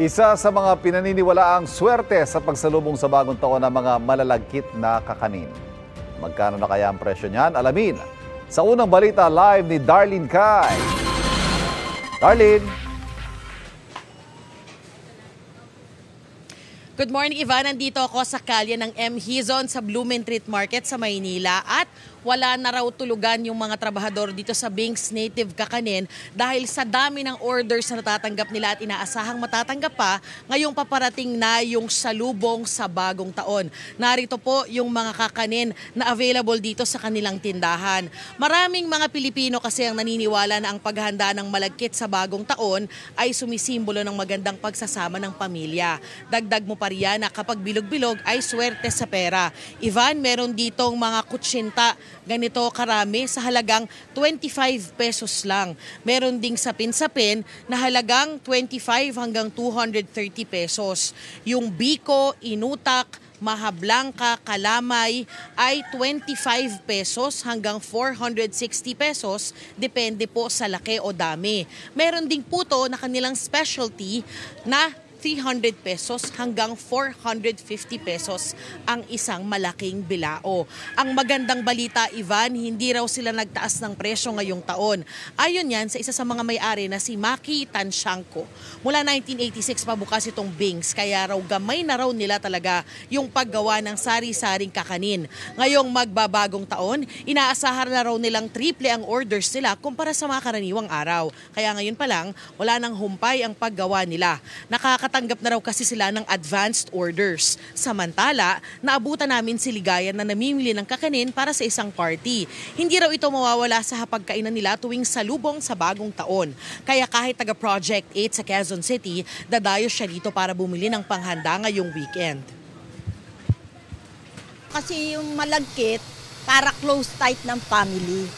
Isa sa mga pinaniniwalaang swerte sa pagsalubong sa bagong taon ng mga malalagkit na kakanin. Magkano na kaya ang presyo niyan? Alamin sa unang balita live ni Darlene Kai. Darlene. Good morning, Ivan. Nandito ako sa kalye ng M. Hizon sa Blumentritt Market sa Maynila at wala na raw tulugan yung mga trabahador dito sa Binks Native Kakanin dahil sa dami ng orders na natatanggap nila at inaasahang matatanggap pa ngayong paparating na yung salubong sa bagong taon. Narito po yung mga kakanin na available dito sa kanilang tindahan. Maraming mga Pilipino kasi ang naniniwala na ang paghahanda ng malagkit sa bagong taon ay sumisimbolo ng magandang pagsasama ng pamilya. Dagdag mo pa riyan na kapag bilog-bilog ay swerte sa pera. Ivan, meron ditong mga kutsinta ganito karami sa halagang 25 pesos lang. Meron ding sapin-sapin na halagang 25 hanggang 230 pesos. Yung biko, inutak, maha blanca, kalamay ay 25 pesos hanggang 460 pesos, depende po sa laki o dami. Meron ding puto na kanilang specialty na 300 pesos hanggang 450 pesos ang isang malaking bilao. Ang magandang balita, Ivan, hindi raw sila nagtaas ng presyo ngayong taon. Ayon yan sa isa sa mga may-ari na si Maki Tanshanko. Mula 1986 pa bukas itong Binks, kaya raw gamay na raw nila talaga yung paggawa ng sari-saring kakanin. Ngayong magbabagong taon, inaasahan na raw nilang triple ang orders nila kumpara sa mga karaniwang araw. Kaya ngayon pa lang, wala nang humpay ang paggawa nila. Nakakatanggap na raw kasi sila ng advanced orders. Samantala, naabutan namin si Ligayan na namimili ng kakanin para sa isang party. Hindi raw ito mawawala sa hapagkainan nila tuwing salubong sa bagong taon. Kaya kahit taga Project 8 sa Quezon City, dadayo siya dito para bumili ng panghanda ngayong weekend. Kasi yung malagkit, para close tight ng family.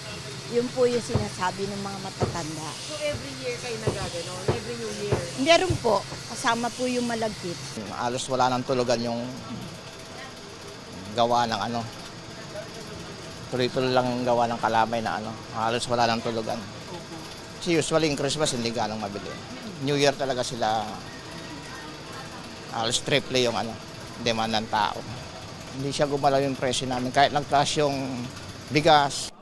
Yun po yung sinasabi ng mga matatanda. So every year kayo nagaganon? Every New Year? Meron po, kasama po yung malagkit. Halos wala nang tulugan yung gawa ng tuloy-tuloy lang yung gawa ng kalamay na halos wala nang tulugan. Kasi usually yung Christmas hindi ganang mabili. New Year talaga sila halos triple yung demand ng tao. Hindi siya gumalaw yung presyo namin kahit nagtaas yung bigas.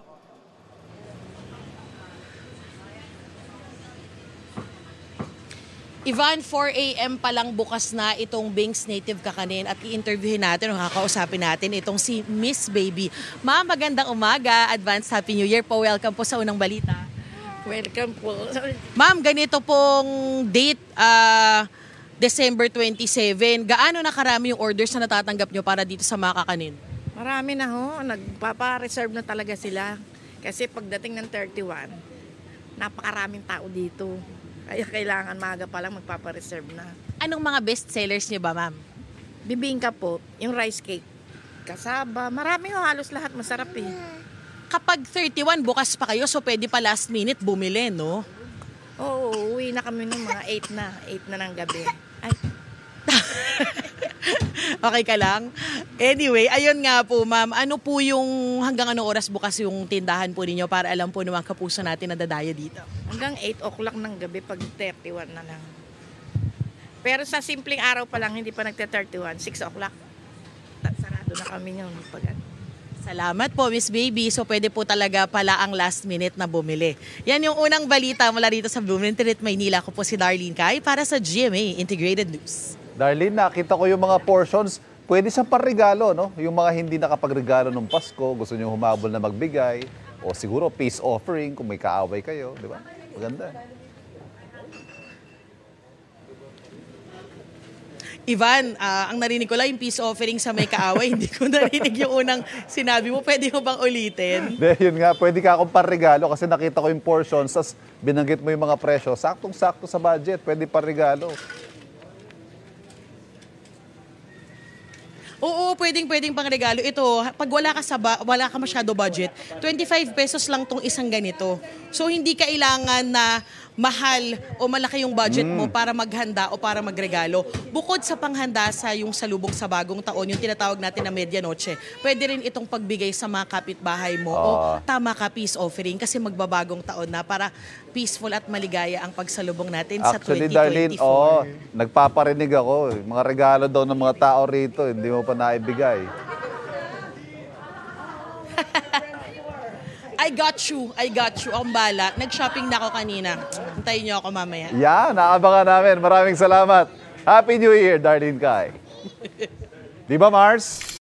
Ivan, 4 a.m. pa lang bukas na itong Binks Native Kakanin at i-interviewin natin, kakausapin natin itong si Miss Baby. Ma'am, magandang umaga. Advance Happy New Year po. Welcome po sa unang balita. Welcome po. Ma'am, ganito pong date, December 27. Gaano na karami yung orders na natatanggap nyo para dito sa mga kakanin? Marami na ho. Nagpapa-reserve na talaga sila. Kasi pagdating ng 31, napakaraming tao dito. Kaya kailangan maaga pa lang magpapa-reserve na. Anong mga best sellers niyo ba, ma'am? Bibingka po, yung rice cake, kasaba, marami ho, halos lahat masarap eh. Kapag 31, bukas pa kayo, so pwede pa last minute bumili, no? Oo, uwi na kami ng mga 8 na ng gabi. Ay. Okay ka lang? Anyway, ayun nga po, ma'am. Ano po yung hanggang anong oras bukas yung tindahan po ninyo para alam po naman kapuso natin na dadayo dito? Hanggang 8 o'clock ng gabi pag 31 na lang. Pero sa simpleng araw pa lang, hindi pa nagte-31, 6 o'clock. Sarado na kami yun. Salamat po, Miss Baby. So pwede po talaga pala ang last minute na bumili. Yan yung unang balita mula rito sa Blumentritt, Maynila. Ako po si Darlene Kai para sa GMA Integrated News. Darlene, nakita ko yung mga portions. Pwede siyang parregalo, no? Yung mga hindi nakapagregalo ng Pasko, gusto niyo humabol na magbigay. O siguro peace offering kung may kaaway kayo, di ba? Maganda. Ivan, ang narinig ko lang yung peace offering sa may kaaway. Hindi ko narinig yung unang sinabi mo. Pwede mo bang ulitin? Yun nga, pwede ka akong parregalo kasi nakita ko yung portions, tas binanggit mo yung mga presyo. Saktong-sakto sa budget, pwede parregalo. Oo, pwedeng pang regalo. Ito, pag wala ka masyado budget, 25 pesos lang tong isang ganito. So hindi kailangan na mahal o malaki yung budget mo para maghanda o para magregalo. Bukod sa panghanda sa yung salubong sa bagong taon, yung tinatawag natin na medianoche, pwede rin itong pagbigay sa mga kapitbahay mo o tama ka, peace offering kasi magbabagong taon na para peaceful at maligaya ang pagsalubong natin sa 2024. Actually, Darlene, nagpaparinig ako. Mga regalo daw ng mga tao rito, hindi mo pa naibigay. I got you. Ang bala. Nag-shopping na ako kanina. Hintayin niyo ako mamaya. Yan, naabangan namin. Maraming salamat. Happy New Year, Darlene Kai. Di ba, Mars?